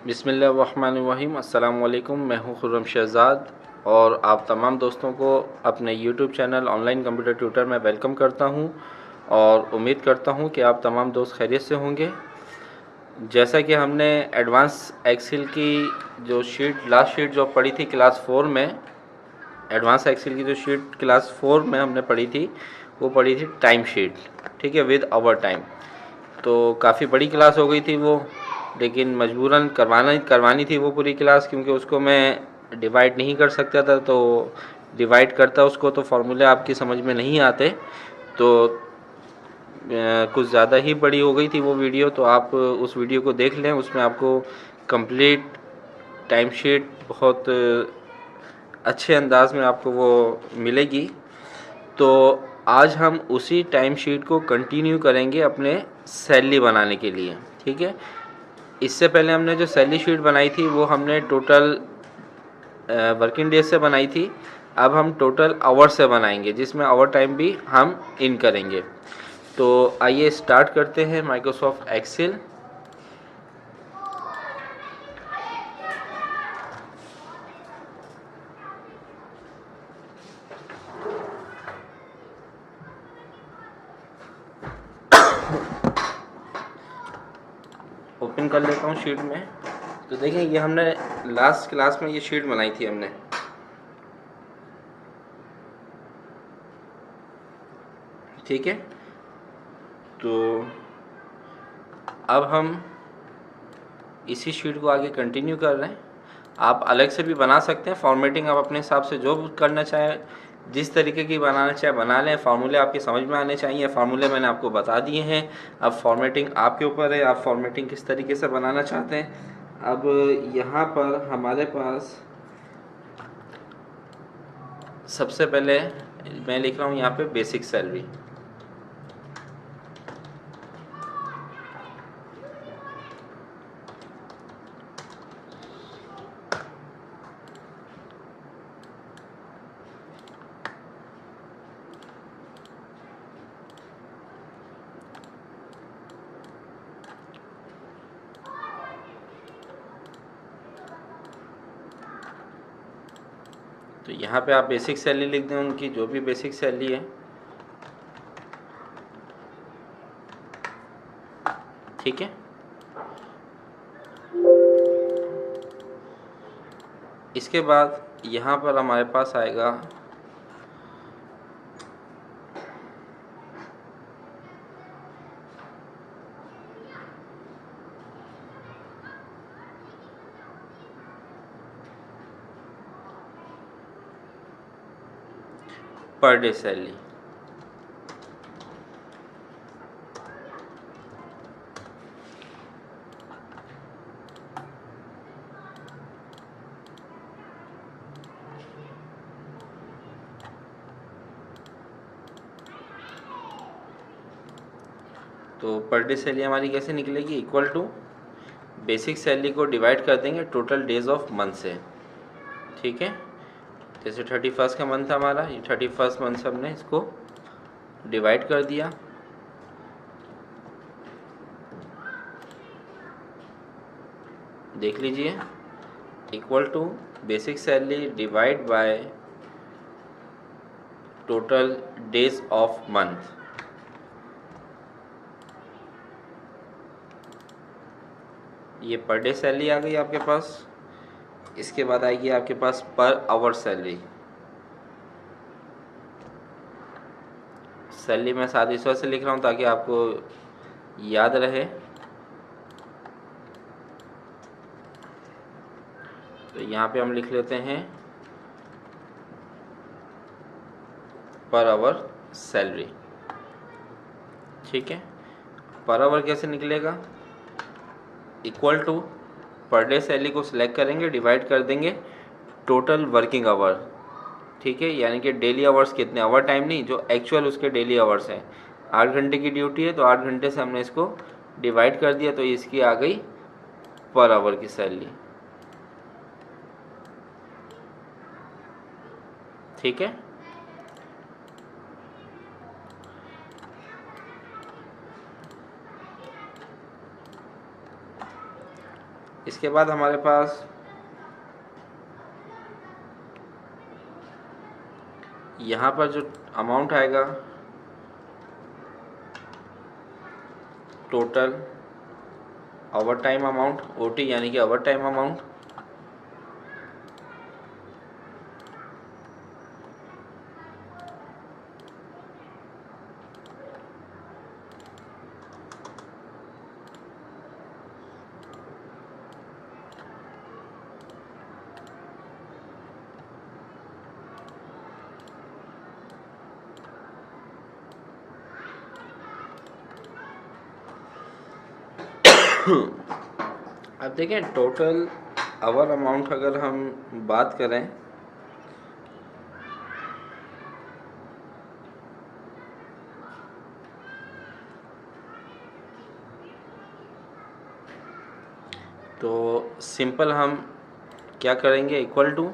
बिस्मिल्लाहिर्रहमानिर्रहीम। अस्सलाम वालेकुम। मैं हूं खुर्रम शहज़ाद और आप तमाम दोस्तों को अपने YouTube channel online computer tutor में वेलकम करता हूं और उम्मीद करता हूं कि आप तमाम दोस्त खैरियत से होंगे। जैसा कि हमने एडवांस एक्सेल की जो लास्ट शीट जो पढ़ी थी क्लास 4 में, एडवांस एक्सेल की जो शीट क्लास 4 में हमने पढ़ी थी वो पढ़ी थी टाइम शीट, ठीक है, विद आवर टाइम। तो काफ़ी बड़ी क्लास हो गई थी वो, लेकिन मजबूरन करवानी थी वो पूरी क्लास, क्योंकि उसको मैं डिवाइड नहीं कर सकता था। तो डिवाइड करता उसको तो फार्मूले आपकी समझ में नहीं आते, तो कुछ ज़्यादा ही बड़ी हो गई थी वो वीडियो। तो आप उस वीडियो को देख लें, उसमें आपको कंप्लीट टाइम शीट बहुत अच्छे अंदाज में आपको वो मिलेगी। तो आज हम उसी टाइम शीट को कंटिन्यू करेंगे अपने सैलरी बनाने के लिए, ठीक है। इससे पहले हमने जो सैलरी शीट बनाई थी वो हमने टोटल वर्किंग डेज से बनाई थी। अब हम टोटल आवर से बनाएंगे, जिसमें आवर टाइम भी हम इन करेंगे। तो आइए स्टार्ट करते हैं माइक्रोसॉफ्ट एक्सेल। ओपन कर लेता हूँ शीट में। तो देखें, ये हमने लास्ट क्लास में ये शीट बनाई थी हमने, ठीक है। तो अब हम इसी शीट को आगे कंटिन्यू कर रहे हैं। आप अलग से भी बना सकते हैं, फॉर्मेटिंग आप अपने हिसाब से जो करना चाहें, जिस तरीके की बनाना चाहे बना लें। फार्मूले आपके समझ में आने चाहिए, फार्मूले मैंने आपको बता दिए हैं। अब फॉर्मेटिंग आपके ऊपर है, आप फॉर्मेटिंग किस तरीके से बनाना चाहते हैं। अब यहाँ पर हमारे पास सबसे पहले मैं लिख रहा हूँ यहाँ पे बेसिक सैलरी। तो यहाँ पे आप बेसिक सैलरी लिख दें, उनकी जो भी बेसिक सैलरी है, ठीक है। इसके बाद यहाँ पर हमारे पास आएगा पर डे सैलरी। तो पर डे सैलरी हमारी कैसे निकलेगी, इक्वल टू बेसिक सैलरी को डिवाइड कर देंगे टोटल डेज ऑफ मंथ से, ठीक है। जैसे 31 का मंथ हमारा, ये 31 मंथ से हमने इसको डिवाइड कर दिया। देख लीजिए, equal to basic salary divide by total days of month. ये पर डे सैलरी आ गई आपके पास। इसके बाद आएगी आपके पास पर आवर सैलरी। सैलरी मैं साथ इस वजह से लिख रहा हूँ ताकि आपको याद रहे। तो यहाँ पे हम लिख लेते हैं पर आवर सैलरी, ठीक है। पर आवर कैसे निकलेगा, equal to per day salary को सिलेक्ट करेंगे, डिवाइड कर देंगे टोटल वर्किंग आवर, ठीक है। यानी कि डेली आवर्स कितने, आवर टाइम नहीं, जो एक्चुअल उसके डेली आवर्स हैं। 8 घंटे की ड्यूटी है तो 8 घंटे से हमने इसको डिवाइड कर दिया, तो इसकी आ गई पर आवर की सैलरी, ठीक है। इसके बाद हमारे पास यहाँ पर जो अमाउंट आएगा total over time amount, OT यानी कि ओवर टाइम अमाउंट, अब देखें टोटल आवर अमाउंट अगर हम बात करें तो सिंपल हम क्या करेंगे, इक्वल टू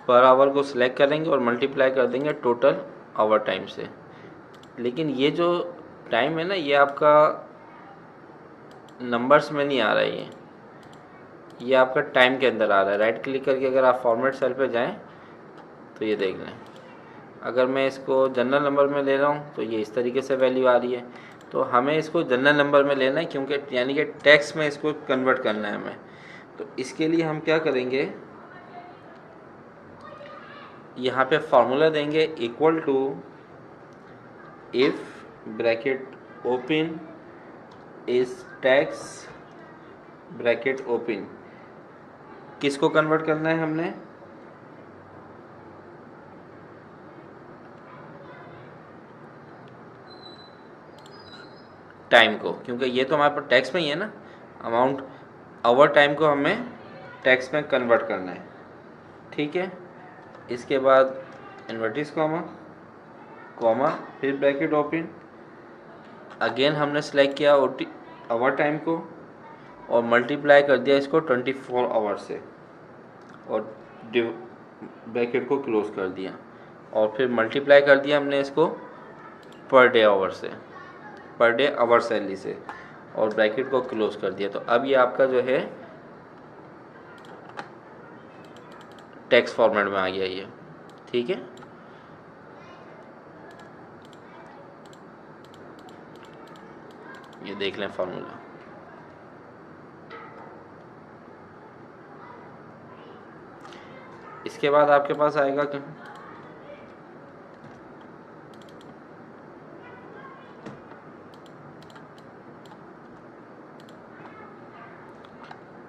पर आवर को सिलेक्ट करेंगे और मल्टीप्लाई कर देंगे टोटल आवर टाइम से। लेकिन ये जो टाइम है ना, ये आपका नंबर्स में नहीं आ रहा है, ये आपका टाइम के अंदर आ रहा है। राइट क्लिक करके अगर आप फॉर्मेट सेल पे जाएं तो ये देख लें, अगर मैं इसको जनरल नंबर में ले रहा हूँ तो ये इस तरीके से वैल्यू आ रही है। तो हमें इसको जनरल नंबर में लेना है, क्योंकि यानी कि टेक्स्ट में इसको कन्वर्ट करना है हमें। तो इसके लिए हम क्या करेंगे, यहाँ पे फॉर्मूला देंगे equal to if bracket open is tax bracket open. किसको कन्वर्ट करना है हमने, टाइम को, क्योंकि ये तो हमारे पास टैक्स में ही है ना अमाउंट। आवर टाइम को हमें टैक्स में कन्वर्ट करना है, ठीक है। इसके बाद इन्वर्टिस कॉमा कॉमा फिर ब्रैकेट ओपन, अगेन हमने सेलेक्ट किया ओटी आवर टाइम को और मल्टीप्लाई कर दिया इसको 24 आवर से और ब्रैकेट को क्लोज कर दिया और फिर मल्टीप्लाई कर दिया हमने इसको पर डे आवर से, पर डे आवर सैलरी से और ब्रैकेट को क्लोज कर दिया। तो अब ये आपका जो है टेक्स्ट फॉर्मेट में आ गया ये, ठीक है। ये देख लें फॉर्मूला। इसके बाद आपके पास आएगा कि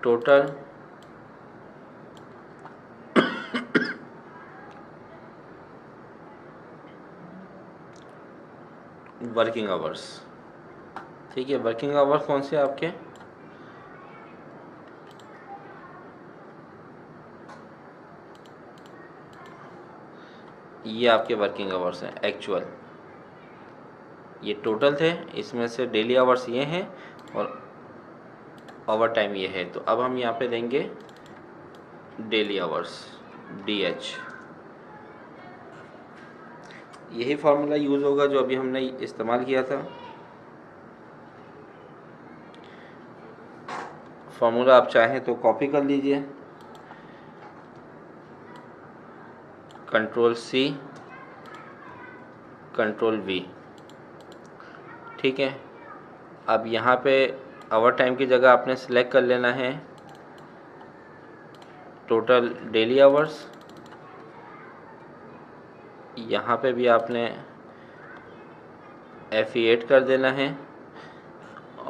टोटल वर्किंग आवर्स, ठीक है। वर्किंग आवर्स कौन से आपके, ये आपके वर्किंग आवर्स हैं एक्चुअल, ये टोटल थे, इसमें से डेली आवर्स ये हैं और ओवर टाइम ये है। तो अब हम यहाँ पे देंगे डेली आवर्स DH। यही फार्मूला यूज़ होगा जो अभी हमने इस्तेमाल किया था। फार्मूला आप चाहें तो कॉपी कर लीजिए, Ctrl+C Ctrl+V, ठीक है। अब यहाँ पे आवर टाइम की जगह आपने सेलेक्ट कर लेना है टोटल डेली आवर्स, यहाँ पे भी आपने F8 कर देना है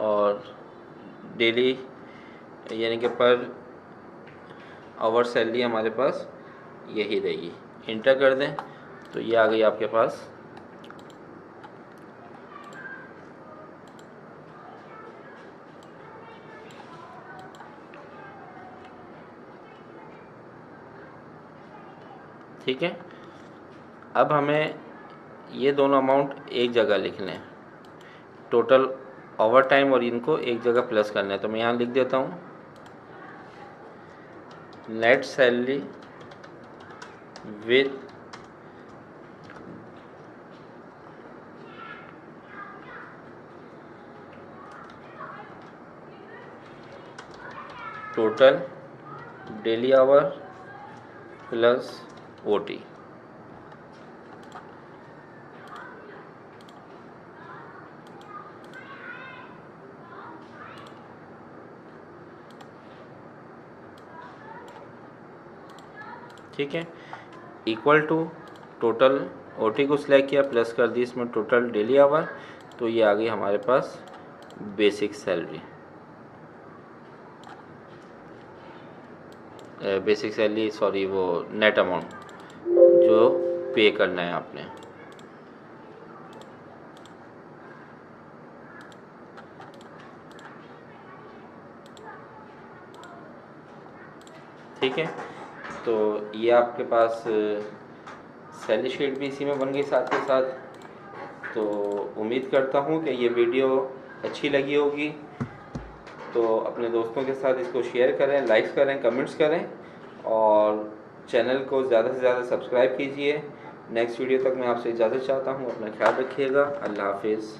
और डेली यानी कि पर आवर सैलरी हमारे पास यही रहेगी। इंटर कर दें तो ये आ गई आपके पास ठीक है। अब हमें ये दोनों अमाउंट एक जगह लिख लें, टोटल ओवर टाइम और इनको एक जगह प्लस करना है। तो मैं यहाँ लिख देता हूँ net salary with total daily hour plus OT. ठीक है, इक्वल टू टोटल ओटी को सिलेक्ट किया, प्लस कर दी इसमें टोटल डेली आवर, तो ये आ गई हमारे पास basic salary. Basic salary sorry, वो नेट अमाउंट जो पे करना है आपने। ठीक है, तो ये आपके पास सैलरी शीट भी इसी में बन गई साथ के साथ। तो उम्मीद करता हूँ कि ये वीडियो अच्छी लगी होगी, तो अपने दोस्तों के साथ इसको शेयर करें, लाइक्स करें, कमेंट्स करें और चैनल को ज़्यादा से ज़्यादा सब्सक्राइब कीजिए। नेक्स्ट वीडियो तक मैं आपसे इजाज़त चाहता हूँ। अपना ख्याल रखिएगा। अल्लाह हाफिज़।